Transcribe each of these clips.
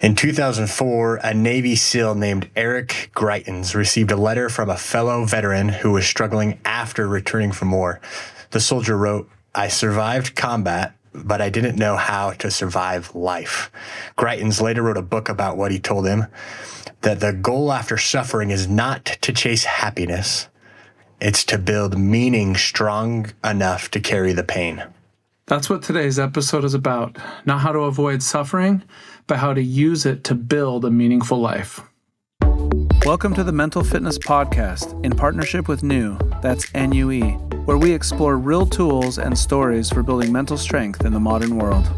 In 2004, a Navy SEAL named Eric Greitens received a letter from a fellow veteran who was struggling after returning from war. The soldier wrote, "I survived combat, but I didn't know how to survive life." Greitens later wrote a book about what he told him, that the goal after suffering is not to chase happiness, it's to build meaning strong enough to carry the pain. That's what today's episode is about. Not how to avoid suffering, but how to use it to build a meaningful life. Welcome to the Mental Fitness Podcast in partnership with NUE, that's NUE, where we explore real tools and stories for building mental strength in the modern world.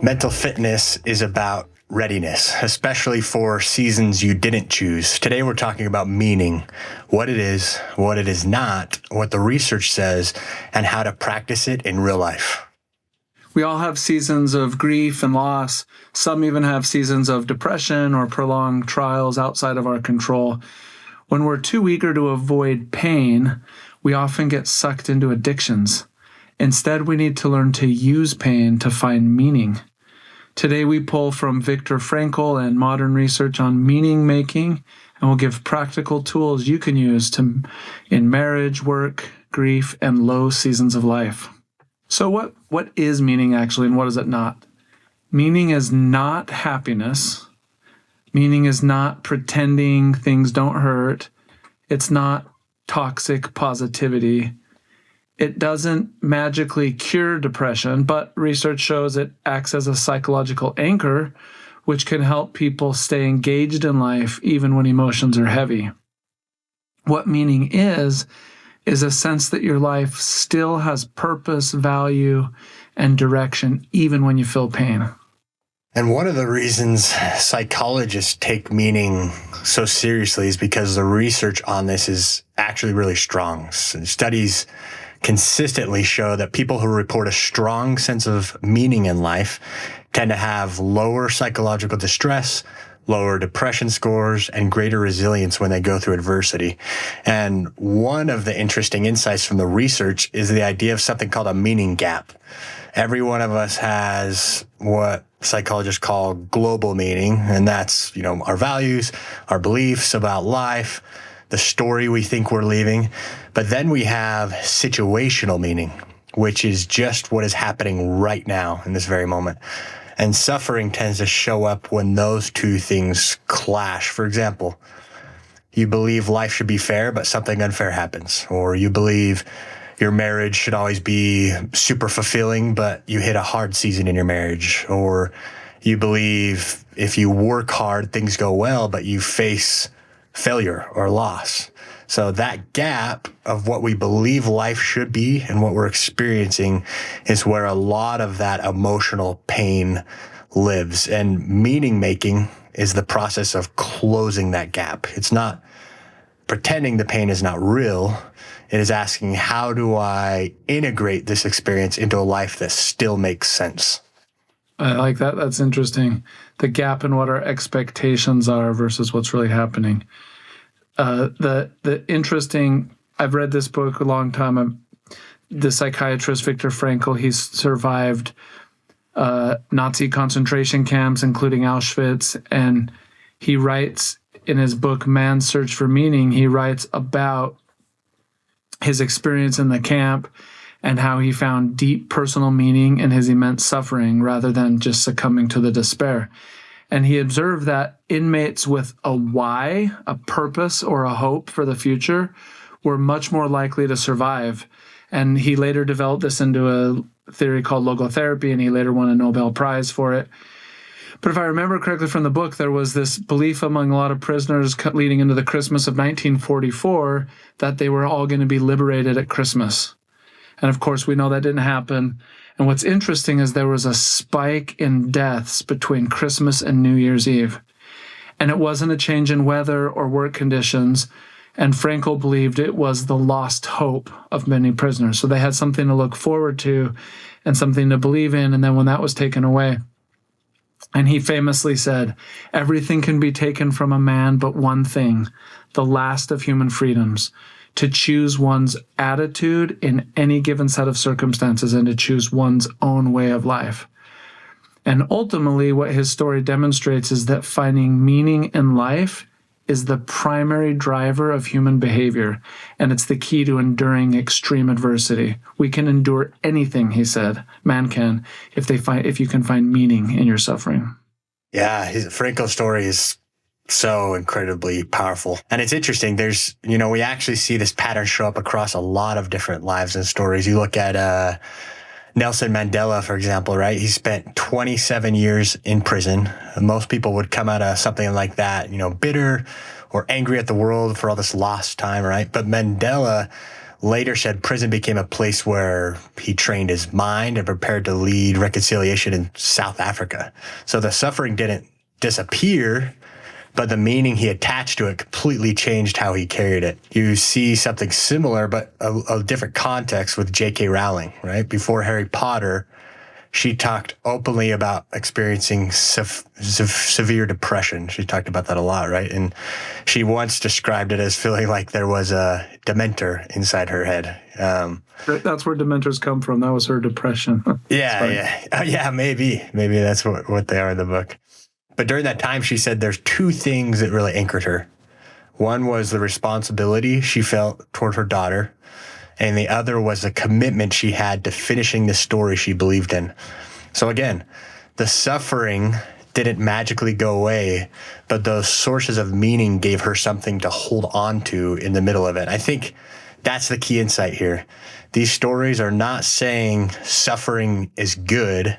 Mental fitness is about readiness, especially for seasons you didn't choose. Today we're talking about meaning, what it is not, what the research says, and how to practice it in real life. We all have seasons of grief and loss. Some even have seasons of depression or prolonged trials outside of our control. When we're too eager to avoid pain, we often get sucked into addictions. Instead, we need to learn to use pain to find meaning. Today, we pull from Viktor Frankl and modern research on meaning making, and we'll give practical tools you can use in marriage, work, grief, and low seasons of life. So what is meaning actually, and what is it not? Meaning is not happiness. Meaning is not pretending things don't hurt. It's not toxic positivity. It doesn't magically cure depression, but research shows it acts as a psychological anchor, which can help people stay engaged in life even when emotions are heavy. What meaning is a sense that your life still has purpose, value, and direction, even when you feel pain. And one of the reasons psychologists take meaning so seriously is because the research on this is actually really strong. Studies consistently show that people who report a strong sense of meaning in life tend to have lower psychological distress, lower depression scores, and greater resilience when they go through adversity. And one of the interesting insights from the research is the idea of something called a meaning gap. Every one of us has what psychologists call global meaning, and that's, our values, our beliefs about life, the story we think we're leaving. But then we have situational meaning, which is just what is happening right now in this very moment. And suffering tends to show up when those two things clash. For example, you believe life should be fair, but something unfair happens. Or you believe your marriage should always be super fulfilling, but you hit a hard season in your marriage. Or you believe if you work hard, things go well, but you face failure or loss. So that gap of what we believe life should be and what we're experiencing is where a lot of that emotional pain lives. And meaning making is the process of closing that gap. It's not pretending the pain is not real. It is asking, how do I integrate this experience into a life that still makes sense? I like that. That's interesting. The gap in what our expectations are versus what's really happening. The interesting, I've read this book a long time. The psychiatrist Viktor Frankl, he's survived Nazi concentration camps, including Auschwitz. And he writes in his book, Man's Search for Meaning, he writes about his experience in the camp and how he found deep personal meaning in his immense suffering rather than just succumbing to the despair. And he observed that inmates with a why, a purpose, or a hope for the future were much more likely to survive. And he later developed this into a theory called logotherapy, and he later won a Nobel Prize for it. But if I remember correctly from the book, there was this belief among a lot of prisoners leading into the Christmas of 1944 that they were all going to be liberated at Christmas. And of course, we know that didn't happen. And what's interesting is there was a spike in deaths between Christmas and New Year's Eve. And it wasn't a change in weather or work conditions. And Frankl believed it was the lost hope of many prisoners. So they had something to look forward to and something to believe in. And then when that was taken away, and he famously said, "Everything can be taken from a man but one thing, the last of human freedoms, to choose one's attitude in any given set of circumstances and to choose one's own way of life." And ultimately, what his story demonstrates is that finding meaning in life is the primary driver of human behavior, and it's the key to enduring extreme adversity. We can endure anything, he said. Man can, if you can find meaning in your suffering. Yeah, Frankel's story is so incredibly powerful. And it's interesting. We actually see this pattern show up across a lot of different lives and stories. You look at Nelson Mandela, for example, right? He spent 27 years in prison. Most people would come out of something like that, bitter or angry at the world for all this lost time, right? But Mandela later said prison became a place where he trained his mind and prepared to lead reconciliation in South Africa. So the suffering didn't disappear, but the meaning he attached to it completely changed how he carried it. You see something similar, but a different context with J.K. Rowling, right? Before Harry Potter, she talked openly about experiencing severe depression. She talked about that a lot, right? And she once described it as feeling like there was a dementor inside her head. That's where dementors come from. That was her depression. Yeah, maybe that's what they are in the book. But during that time, she said there's two things that really anchored her. One was the responsibility she felt toward her daughter, and the other was the commitment she had to finishing the story she believed in. So again, the suffering didn't magically go away, but those sources of meaning gave her something to hold on to in the middle of it. I think that's the key insight here. These stories are not saying suffering is good.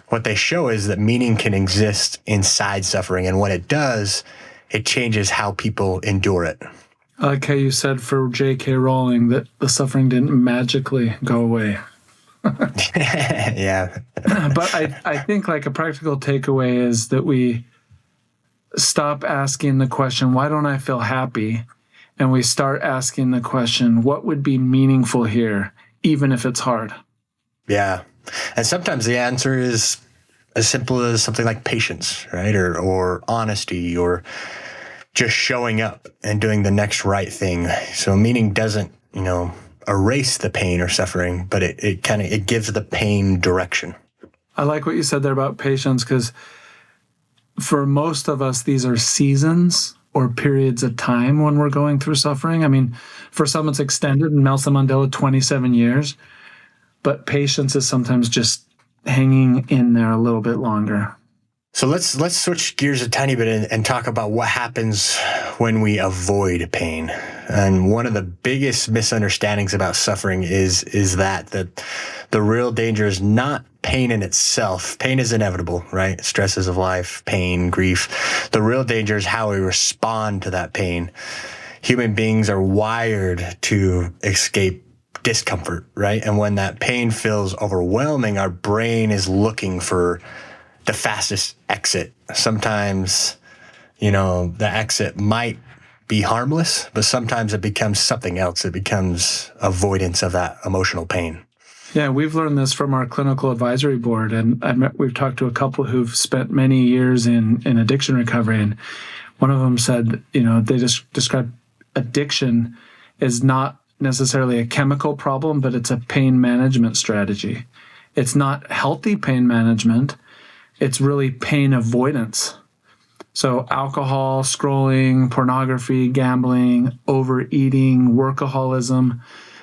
What they show is that meaning can exist inside suffering, and when it does, it changes how people endure it. I like how you said for J.K. Rowling that the suffering didn't magically go away. Yeah. But I think like a practical takeaway is that we stop asking the question, why don't I feel happy? And we start asking the question, what would be meaningful here, even if it's hard? Yeah. And sometimes the answer is as simple as something like patience, right? Or honesty, or just showing up and doing the next right thing. So meaning doesn't, erase the pain or suffering, but it gives the pain direction. I like what you said there about patience, because for most of us, these are seasons or periods of time when we're going through suffering. I mean, for some it's extended. Nelson Mandela, 27 years. But patience is sometimes just hanging in there a little bit longer. So let's switch gears a tiny bit and talk about what happens when we avoid pain. And one of the biggest misunderstandings about suffering is that the real danger is not pain in itself. Pain is inevitable, right? Stresses of life, pain, grief. The real danger is how we respond to that pain. Human beings are wired to escape discomfort, right? And when that pain feels overwhelming, our brain is looking for the fastest exit. Sometimes, the exit might be harmless, but sometimes it becomes something else. It becomes avoidance of that emotional pain. Yeah, we've learned this from our clinical advisory board, and we've talked to a couple who've spent many years in addiction recovery, and one of them said, they just described addiction as not necessarily a chemical problem, but it's a pain management strategy. It's not healthy pain management. It's really pain avoidance. So alcohol, scrolling, pornography, gambling, overeating, workaholism,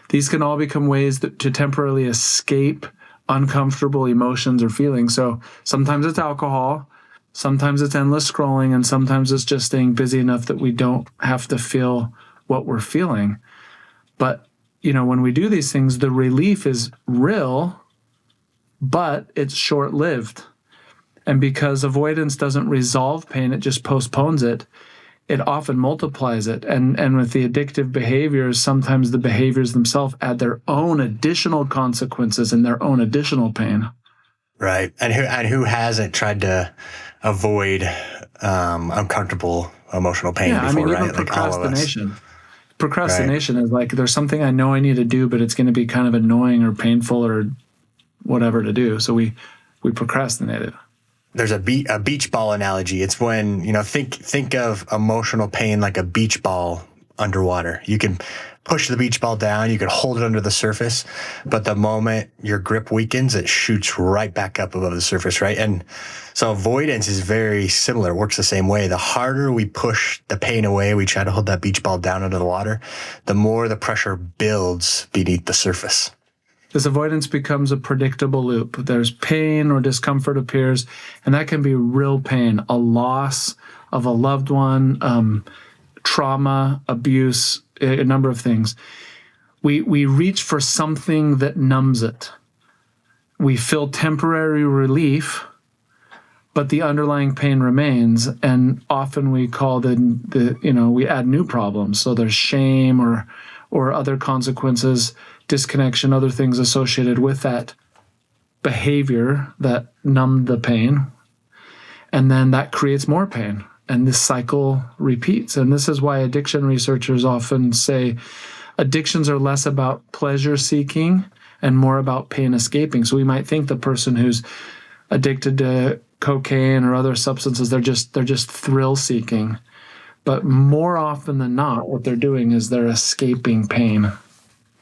these can all become ways to temporarily escape uncomfortable emotions or feelings. So sometimes it's alcohol, sometimes it's endless scrolling, and sometimes it's just staying busy enough that we don't have to feel what we're feeling. But, when we do these things, the relief is real, but it's short-lived. And because avoidance doesn't resolve pain, it just postpones it, it often multiplies it. And with the addictive behaviors, sometimes the behaviors themselves add their own additional consequences and their own additional pain. Right. And who hasn't tried to avoid uncomfortable emotional pain before, even right? procrastination. Procrastination is like, there's something I know I need to do, but it's going to be kind of annoying or painful or whatever to do. So we procrastinate it. There's a beach ball analogy. It's when, think of emotional pain like a beach ball underwater. You can push the beach ball down, you could hold it under the surface, but the moment your grip weakens, it shoots right back up above the surface, right? And so avoidance is very similar. It works the same way. The harder we push the pain away, we try to hold that beach ball down under the water, the more the pressure builds beneath the surface. This avoidance becomes a predictable loop. There's pain or discomfort appears, and that can be real pain, a loss of a loved one, trauma, abuse, a number of things. We reach for something that numbs it. We feel temporary relief, but the underlying pain remains, and often we call we add new problems. So there's shame or other consequences, disconnection, other things associated with that behavior that numbed the pain. And then that creates more pain. And this cycle repeats. And this is why addiction researchers often say addictions are less about pleasure seeking and more about pain escaping. So we might think the person who's addicted to cocaine or other substances, they're just thrill seeking. But more often than not, what they're doing is they're escaping pain.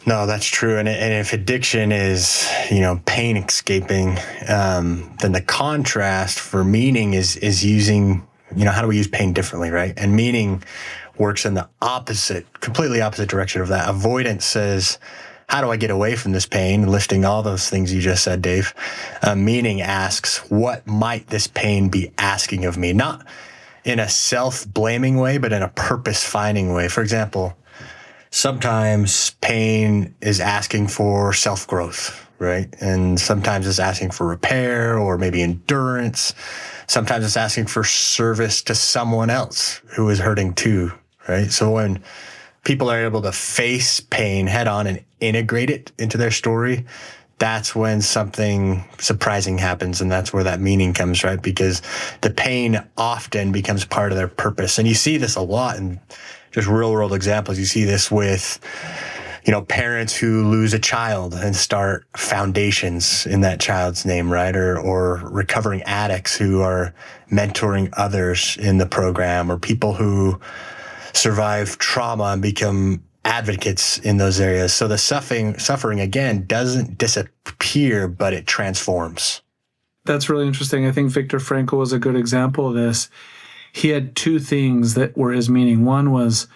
No, that's true. And if addiction is, pain escaping, then the contrast for meaning is using, how do we use pain differently, right? And meaning works in the completely opposite direction of that. Avoidance says, how do I get away from this pain? Lifting all those things you just said, Dave. Meaning asks, what might this pain be asking of me? Not in a self-blaming way, but in a purpose-finding way. For example, sometimes pain is asking for self-growth, right? And sometimes it's asking for repair or maybe endurance. Sometimes it's asking for service to someone else who is hurting too, right? So when people are able to face pain head on and integrate it into their story, that's when something surprising happens, and that's where that meaning comes, right? Because the pain often becomes part of their purpose. And you see this a lot in just real world examples. You see this with, parents who lose a child and start foundations in that child's name, right? Or recovering addicts who are mentoring others in the program, or people who survive trauma and become advocates in those areas. So the suffering again doesn't disappear, but it transforms. That's really interesting. I think Viktor Frankl was a good example of this. He had two things that were his meaning. One was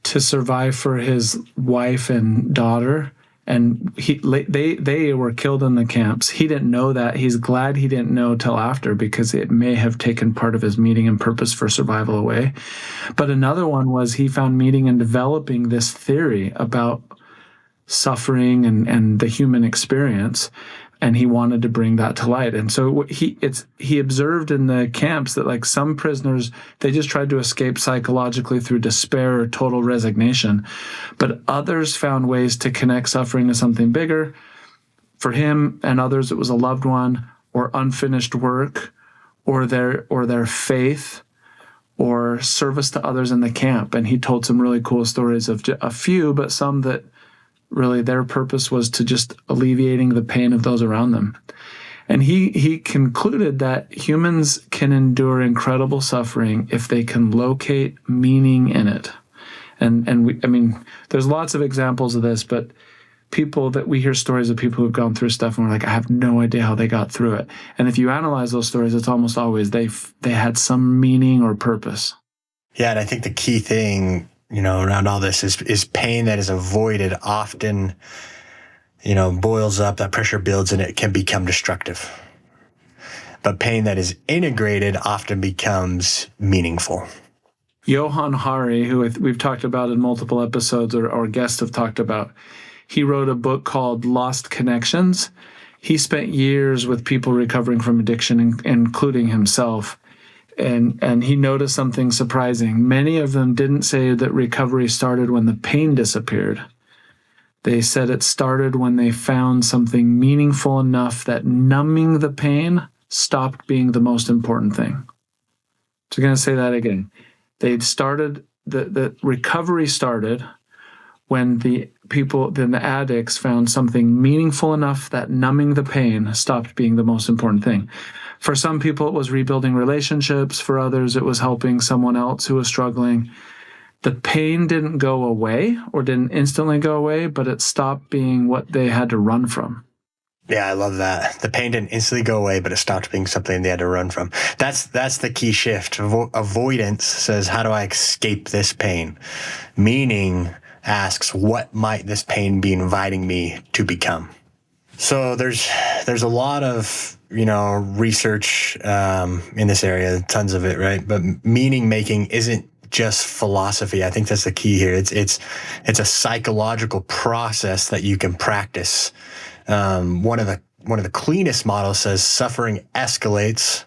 to survive for his wife and daughter, and they were killed in the camps. He didn't know that. He's glad he didn't know till after, because it may have taken part of his meaning and purpose for survival away. But another one was he found meaning in developing this theory about suffering and the human experience, and he wanted to bring that to light. And so he observed in the camps that, like, some prisoners, they just tried to escape psychologically through despair or total resignation, but others found ways to connect suffering to something bigger. For him and others, it was a loved one or unfinished work or their faith or service to others in the camp. And he told some really cool stories of a few, but some that really their purpose was to just alleviating the pain of those around them. And he concluded that humans can endure incredible suffering if they can locate meaning in it. And there's lots of examples of this, but we hear stories of people who've gone through stuff and we're like, I have no idea how they got through it. And if you analyze those stories, it's almost always they had some meaning or purpose. Yeah, and I think the key thing, around all this is pain that is avoided often, boils up, that pressure builds, and it can become destructive. But pain that is integrated often becomes meaningful. Johann Hari, who we've talked about in multiple episodes or guests have talked about, he wrote a book called Lost Connections. He spent years with people recovering from addiction, including himself. And he noticed something surprising. Many of them didn't say that recovery started when the pain disappeared. They said it started when they found something meaningful enough that numbing the pain stopped being the most important thing. So I'm going to say that again. The recovery started when the addicts found something meaningful enough that numbing the pain stopped being the most important thing. For some people, it was rebuilding relationships. For others, it was helping someone else who was struggling. the pain didn't go away or didn't instantly go away, but it stopped being what they had to run from. Yeah, I love that. The pain didn't instantly go away, but it stopped being something they had to run from. That's the key shift. Avoidance says, how do I escape this pain? Meaning asks, what might this pain be inviting me to become? So there's a lot of, research in this area, tons of it, right? But meaning making isn't just philosophy. I think that's the key here. It's a psychological process that you can practice. One of the cleanest models says suffering escalates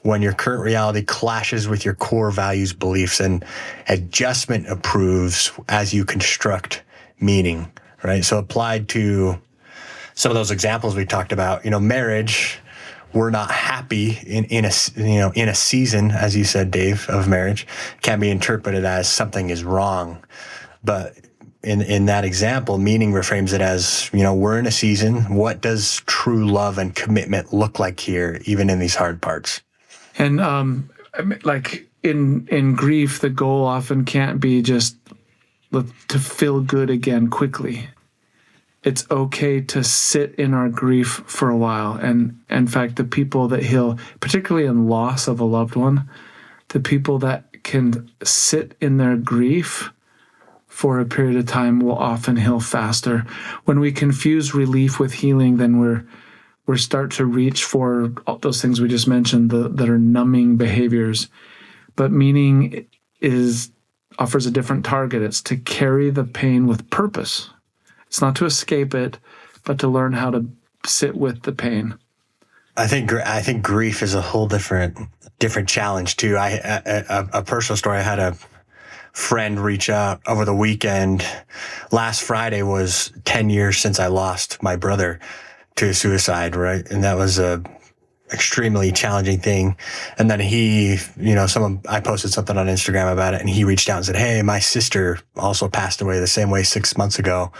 when your current reality clashes with your core values, beliefs, and adjustment improves as you construct meaning, right? So applied to some of those examples we talked about, marriage, we're not happy in a season, as you said, Dave, of marriage, can be interpreted as something is wrong. But in that example, meaning reframes it as, we're in a season. What does true love and commitment look like here, even in these hard parts? And like in grief, the goal often can't be just to feel good again quickly. It's okay to sit in our grief for a while. And in fact, the people that heal, particularly in loss of a loved one, the people that can sit in their grief for a period of time will often heal faster. When we confuse relief with healing, then we're start to reach for all those things we just mentioned that are numbing behaviors. But meaning offers a different target. It's to carry the pain with purpose. It's not to escape it, but to learn how to sit with the pain. I think grief is a whole different challenge too. A personal story. I had a friend reach out over the weekend. Last Friday was 10 years since I lost my brother to suicide, right? And that was a extremely challenging thing. And then I posted something on Instagram about it, and he reached out and said, "Hey, my sister also passed away the same way 6 months ago.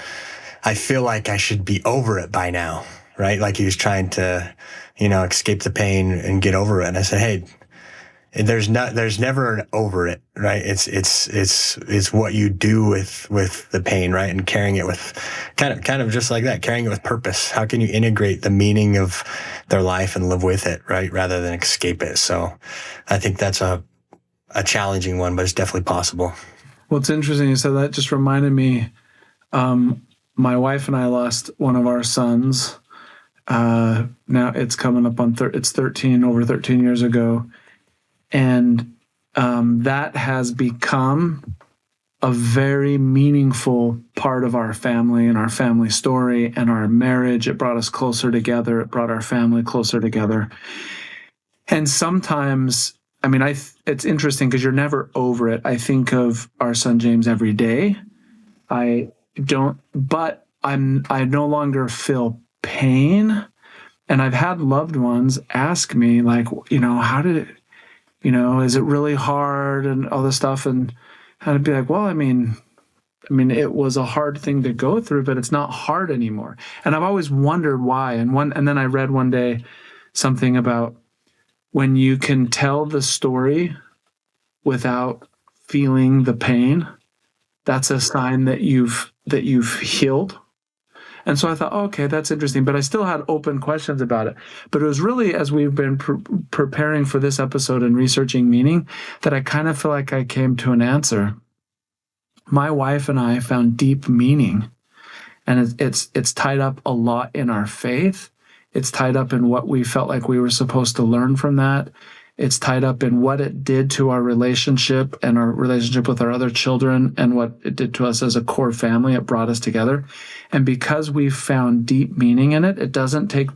I feel like I should be over it by now," right? Like he was trying to, escape the pain and get over it. And I said, "Hey, there's never an over it, right? It's what you do with the pain, right? And carrying it with kind of just like that, carrying it with purpose. How can you integrate the meaning of their life and live with it, right? Rather than escape it." So I think that's a challenging one, but it's definitely possible. Well, it's interesting you said that. Just reminded me, my wife and I lost one of our sons. Now it's coming up on it's 13, over 13 years ago. And that has become a very meaningful part of our family and our family story and our marriage. It brought us closer together. It brought our family closer together. And sometimes, it's interesting because you're never over it. I think of our son James every day. But I no longer feel pain. And I've had loved ones ask me, like, how did it, is it really hard and all this stuff? And I'd be like, well, it was a hard thing to go through, but it's not hard anymore. And I've always wondered why. And then I read one day something about when you can tell the story without feeling the pain, that's a sign that you've healed. And so I thought, okay, that's interesting. But I still had open questions about it. But it was really, as we've been preparing for this episode and researching meaning, that I kind of feel like I came to an answer. My wife and I found deep meaning. And it's tied up a lot in our faith. It's tied up in what we felt like we were supposed to learn from that. It's tied up in what it did to our relationship and our relationship with our other children and what it did to us as a core family. It brought us together. And because we've found deep meaning in it, it doesn't take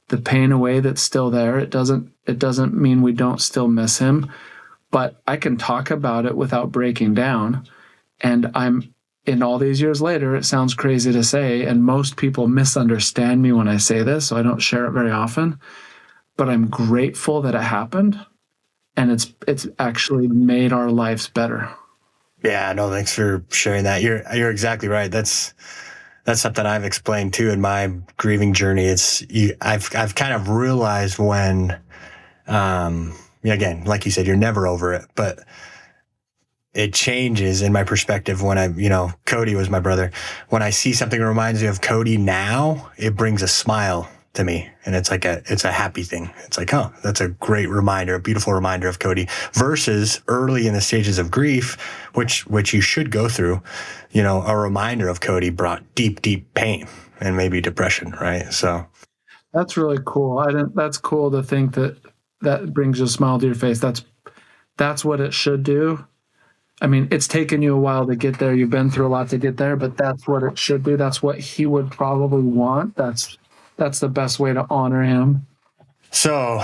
the pain away that's still there. It doesn't mean we don't still miss him, but I can talk about it without breaking down. And in all these years later, it sounds crazy to say, and most people misunderstand me when I say this, so I don't share it very often. But I'm grateful that it happened, and it's actually made our lives better. Yeah, no, thanks for sharing that. You're exactly right. That's something I've explained too in my grieving journey. I've kind of realized when, again, like you said, you're never over it, but it changes in my perspective when Cody was my brother. When I see something that reminds me of Cody now, it brings a smile to me. And it's a happy thing. It's like, oh, that's a great reminder, a beautiful reminder of Cody, versus early in the stages of grief, which you should go through, a reminder of Cody brought deep, deep pain and maybe depression. Right. So that's really cool. That's cool to think that brings a smile to your face. That's what it should do. I mean, it's taken you a while to get there. You've been through a lot to get there, but that's what it should do. That's what he would probably want. That's the best way to honor him. So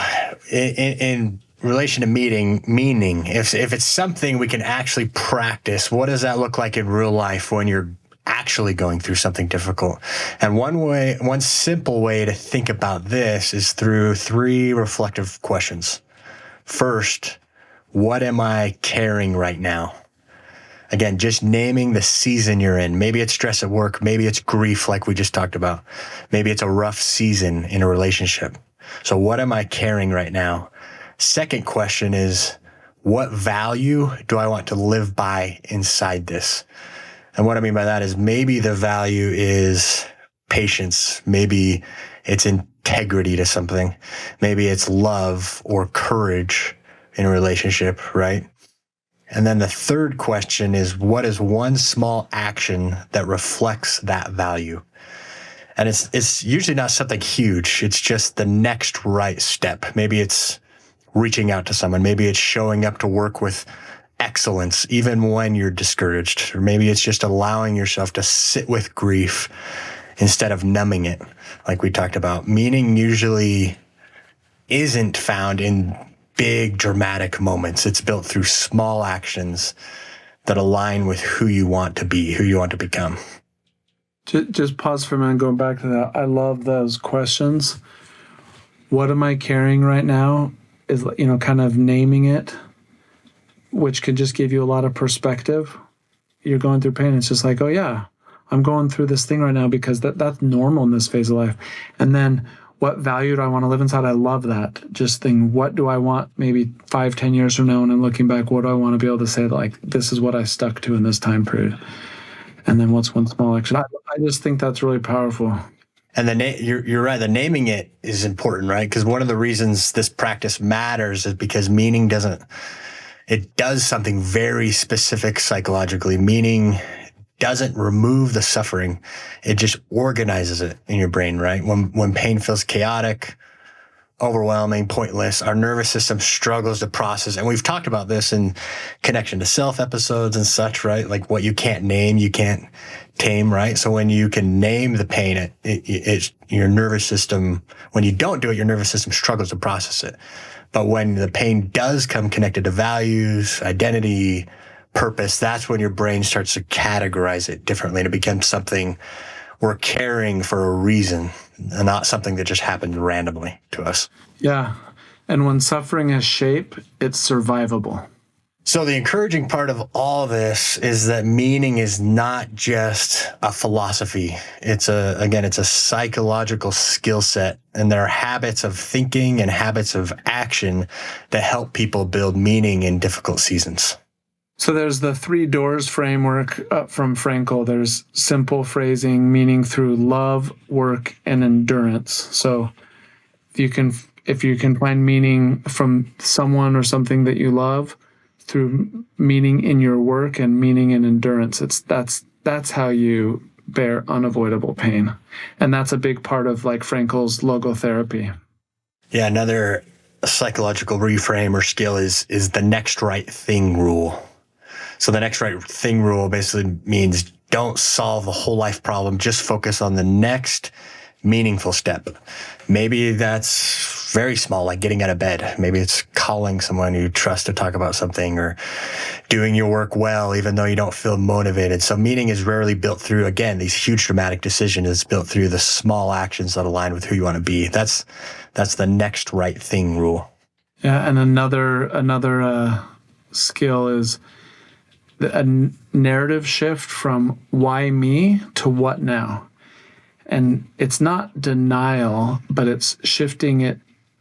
in relation to meaning, if it's something we can actually practice, what does that look like in real life when you're actually going through something difficult? And one simple way to think about this is through 3 reflective questions. First, what am I carrying right now? Again, just naming the season you're in. Maybe it's stress at work. Maybe it's grief like we just talked about. Maybe it's a rough season in a relationship. So what am I carrying right now? Second question is, what value do I want to live by inside this? And what I mean by that is maybe the value is patience. Maybe it's integrity to something. Maybe it's love or courage in a relationship, right? And then the third question is, what is one small action that reflects that value? And it's usually not something huge. It's just the next right step. Maybe it's reaching out to someone. Maybe it's showing up to work with excellence, even when you're discouraged. Or maybe it's just allowing yourself to sit with grief instead of numbing it, like we talked about. Meaning usually isn't found in big dramatic moments. It's built through small actions that align with who you want to be, who you want to become. Just pause for a minute, going back to that. I love those questions. What am I carrying right now is, kind of naming it, which can just give you a lot of perspective. You're going through pain. It's just like, oh yeah, I'm going through this thing right now because that's normal in this phase of life. And then what value do I want to live inside? I love that. Just think, what do I want maybe 5-10 years from now when I'm looking back? What do I want to be able to say, like, this is what I stuck to in this time period? And then what's one small action? I just think that's really powerful. And you're right. The naming it is important, right? Because one of the reasons this practice matters is because meaning it does something very specific psychologically. Meaning doesn't remove the suffering. It just organizes it in your brain, right? When pain feels chaotic, overwhelming, pointless, our nervous system struggles to process. And we've talked about this in connection to self episodes and such, right? Like what you can't name, you can't tame, right? So when you can name the pain, it's your nervous system, when you don't do it, your nervous system struggles to process it. But when the pain does come connected to values, identity, purpose, that's when your brain starts to categorize it differently, and it becomes something we're carrying for a reason and not something that just happened randomly to us. Yeah. And when suffering has shape, it's survivable. So the encouraging part of all this is that meaning is not just a philosophy. It's a psychological skill set, and there are habits of thinking and habits of action that help people build meaning in difficult seasons. So there's the 3 doors framework from Frankl. There's simple phrasing, meaning through love, work, and endurance. So if you can find meaning from someone or something that you love, through meaning in your work and meaning in endurance, that's how you bear unavoidable pain. And that's a big part of like Frankl's logotherapy. Yeah, another psychological reframe or skill is the next right thing rule. So the next right thing rule basically means don't solve the whole life problem. Just focus on the next meaningful step. Maybe that's very small, like getting out of bed. Maybe it's calling someone you trust to talk about something, or doing your work well, even though you don't feel motivated. So meaning is rarely built through, again, these huge dramatic decisions. It's built through the small actions that align with who you want to be. That's the next right thing rule. Yeah. And another skill is a narrative shift from why me to what now. And it's not denial, but it's shifting it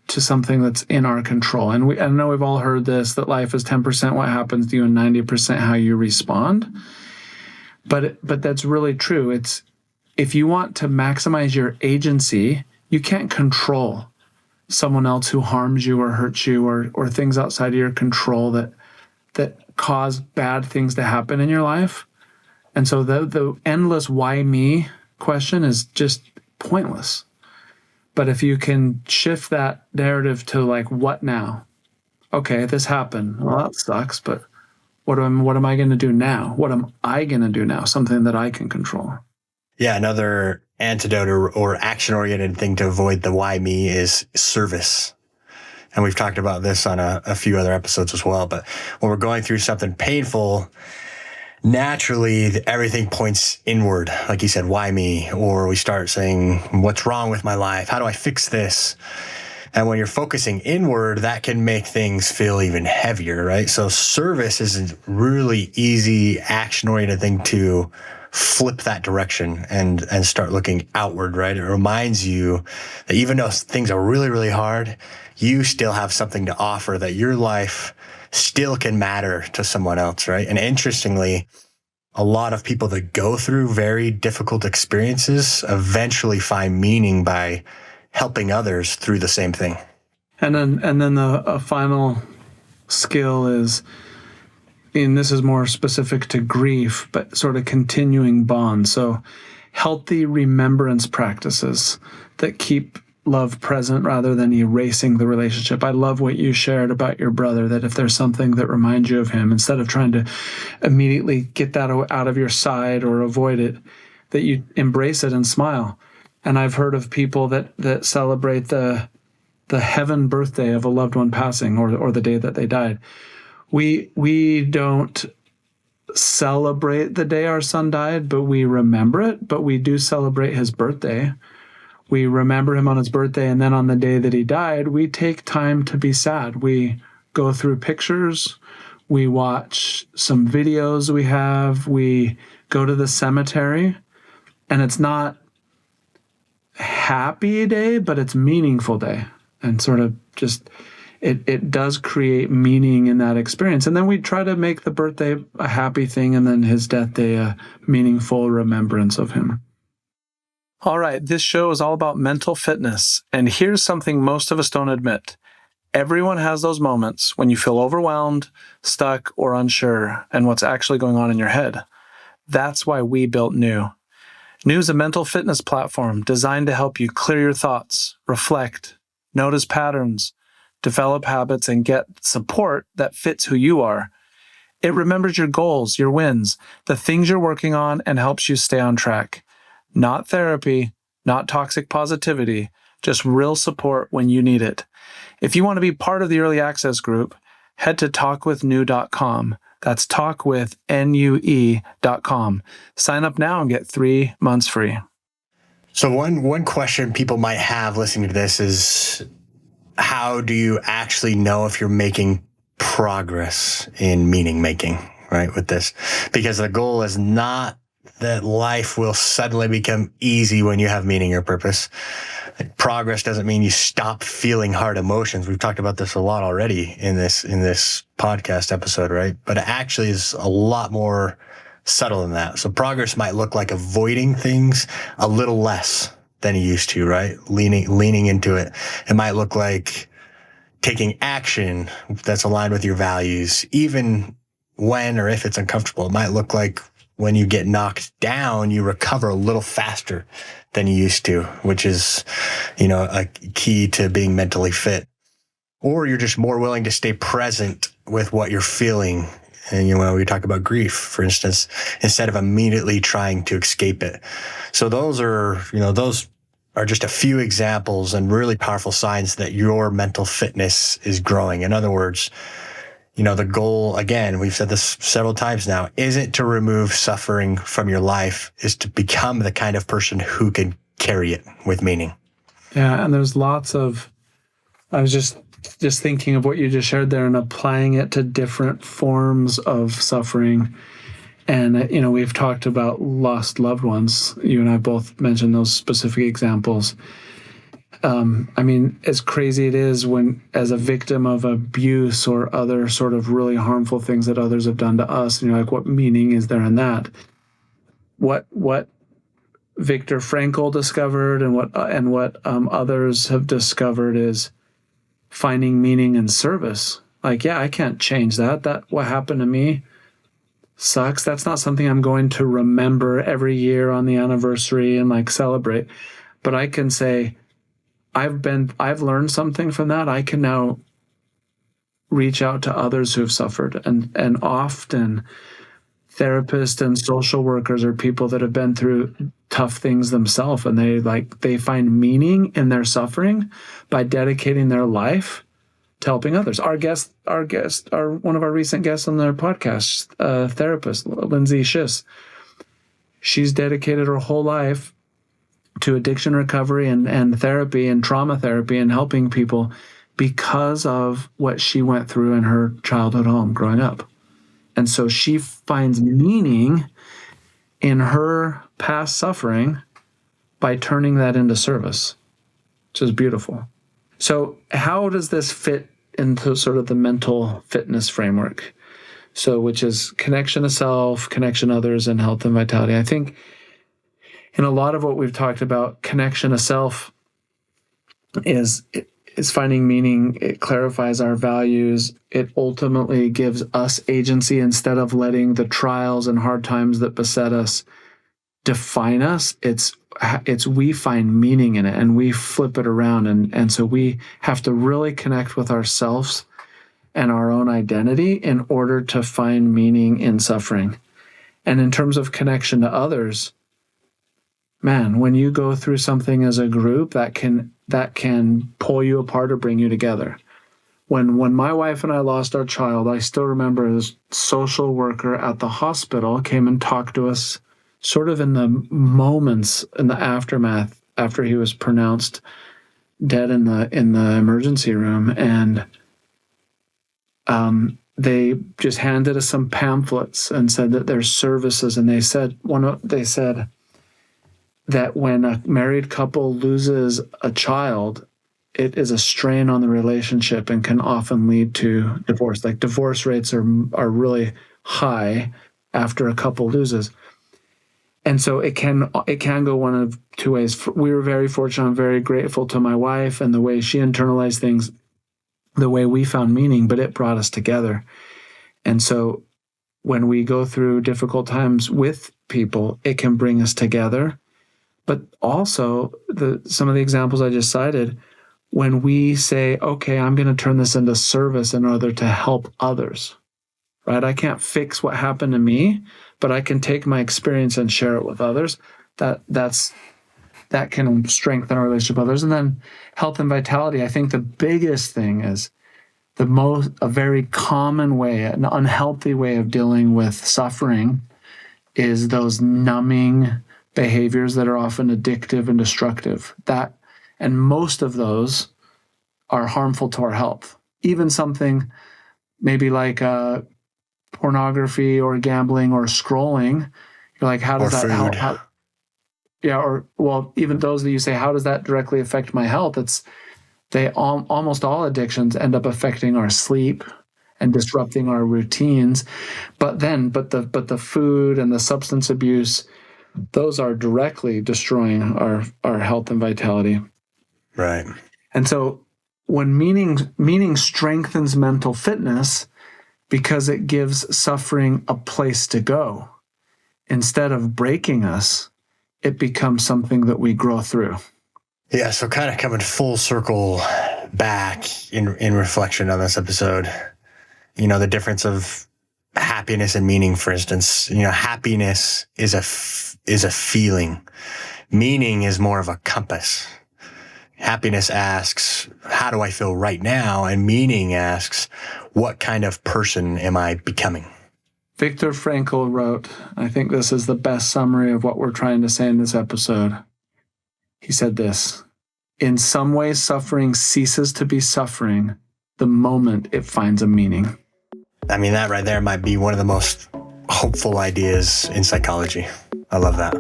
to something that's in our control. And I know we've all heard this, that life is 10% what happens to you and 90% how you respond. But that's really true. It's, if you want to maximize your agency, you can't control someone else who harms you or hurts you, or things outside of your control that cause bad things to happen in your life. And so the endless why me question is just pointless. But if you can shift that narrative to like, what now? Okay, this happened. Well, that sucks, but what am I going to do now? What am I going to do now? Something that I can control. Yeah, another antidote or action-oriented thing to avoid the why me is service. And we've talked about this on a few other episodes as well. But when we're going through something painful, naturally everything points inward. Like you said, why me? Or we start saying, what's wrong with my life? How do I fix this? And when you're focusing inward, that can make things feel even heavier, right? So service is a really easy, action-oriented thing to flip that direction and start looking outward, right? It reminds you that even though things are really, really hard, you still have something to offer, that your life still can matter to someone else, right? And interestingly, a lot of people that go through very difficult experiences eventually find meaning by helping others through the same thing. And then a final skill is, and this is more specific to grief, but sort of continuing bonds. So healthy remembrance practices that keep love present rather than erasing the relationship. I love what you shared about your brother, that if there's something that reminds you of him, instead of trying to immediately get that out of your side or avoid it, that you embrace it and smile. And I've heard of people that celebrate the heaven birthday of a loved one passing, or the day that they died. We don't celebrate the day our son died, but we remember it. But we do celebrate his birthday. We remember him on his birthday, and then on the day that he died, we take time to be sad. We go through pictures, we watch some videos we have, we go to the cemetery, and it's not happy day, but it's meaningful day. And sort of just, it does create meaning in that experience. And then we try to make the birthday a happy thing, and then his death day a meaningful remembrance of him. All right, this show is all about mental fitness, and here's something most of us don't admit. Everyone has those moments when you feel overwhelmed, stuck, or unsure, and what's actually going on in your head. That's why we built New. New is a mental fitness platform designed to help you clear your thoughts, reflect, notice patterns, develop habits, and get support that fits who you are. It remembers your goals, your wins, the things you're working on, and helps you stay on track. Not therapy, not toxic positivity, just real support when you need it. If you want to be part of the early access group, head to talkwithnew.com. That's talkwithnue.com. Sign up now and get 3 months free. So one question people might have listening to this is, how do you actually know if you're making progress in meaning making, right, with this? Because the goal is not that life will suddenly become easy when you have meaning or purpose. Progress doesn't mean you stop feeling hard emotions. We've talked about this a lot already in this podcast episode, right? But it actually is a lot more subtle than that. So progress might look like avoiding things a little less than you used to, right? Leaning into it. It might look like taking action that's aligned with your values, even when or if it's uncomfortable. It might look like when you get knocked down, you recover a little faster than you used to, which is, a key to being mentally fit. Or you're just more willing to stay present with what you're feeling. And, when we talk about grief, for instance, instead of immediately trying to escape it. So those are just a few examples and really powerful signs that your mental fitness is growing. In other words, the goal, again, we've said this several times now, isn't to remove suffering from your life, is to become the kind of person who can carry it with meaning. Yeah, and there's lots of, I was just thinking of what you just shared there and applying it to different forms of suffering. And, we've talked about lost loved ones. You and I both mentioned those specific examples. I mean, as crazy it is when, as a victim of abuse or other sort of really harmful things that others have done to us, and you're like, what meaning is there in that? What Viktor Frankl discovered and what others have discovered is finding meaning in service. Like, yeah, I can't change that. That what happened to me sucks. That's not something I'm going to remember every year on the anniversary and like celebrate. But I can say, I've learned something from that. I can now reach out to others who've suffered. And often therapists and social workers are people that have been through tough things themselves, and they find meaning in their suffering by dedicating their life to helping others. Our one of our recent guests on their podcast, therapist Lindsay Schiss, she's dedicated her whole life to addiction recovery and therapy and trauma therapy and helping people because of what she went through in her childhood home growing up. And so she finds meaning in her past suffering by turning that into service, which is beautiful. So how does this fit into sort of the mental fitness framework? So, which is connection to self, connection to others, and health and vitality. I think in a lot of what we've talked about, connection to self is finding meaning. It clarifies our values. It ultimately gives us agency instead of letting the trials and hard times that beset us define us. It's we find meaning in it and we flip it around. And so we have to really connect with ourselves and our own identity in order to find meaning in suffering. And in terms of connection to others, man, when you go through something as a group, that can pull you apart or bring you together. When my wife and I lost our child, I still remember this social worker at the hospital came and talked to us sort of in the moments in the aftermath after he was pronounced dead in the emergency room. And they just handed us some pamphlets and said that there's services. And they said that when a married couple loses a child, it is a strain on the relationship and can often lead to divorce. Like divorce rates are really high after a couple loses. And so it can go one of two ways. We were very fortunate. I'm very grateful to my wife and the way she internalized things, the way we found meaning, but it brought us together. And so when we go through difficult times with people, it can bring us together. But also, some of the examples I just cited, when we say, okay, I'm going to turn this into service in order to help others, right? I can't fix what happened to me, but I can take my experience and share it with others. That can strengthen our relationship with others. And then health and vitality, I think the biggest thing is a very common way, an unhealthy way of dealing with suffering is those numbing behaviors that are often addictive and destructive. And most of those are harmful to our health. Even something maybe like pornography or gambling or scrolling, you're like, how does that help? Even those that you say, how does that directly affect my health? Almost all addictions end up affecting our sleep and disrupting our routines. But the food and the substance abuse, those are directly destroying our health and vitality. Right. And so when meaning strengthens mental fitness because it gives suffering a place to go. Instead of breaking us, it becomes something that we grow through. Yeah, so kind of coming full circle back in reflection on this episode, the difference of happiness and meaning, for instance. Happiness is a feeling. Meaning is more of a compass. Happiness asks, how do I feel right now? And meaning asks, what kind of person am I becoming? Viktor Frankl wrote, I think this is the best summary of what we're trying to say in this episode. He said this: in some ways, suffering ceases to be suffering the moment it finds a meaning. I mean, that right there might be one of the most hopeful ideas in psychology. I love that.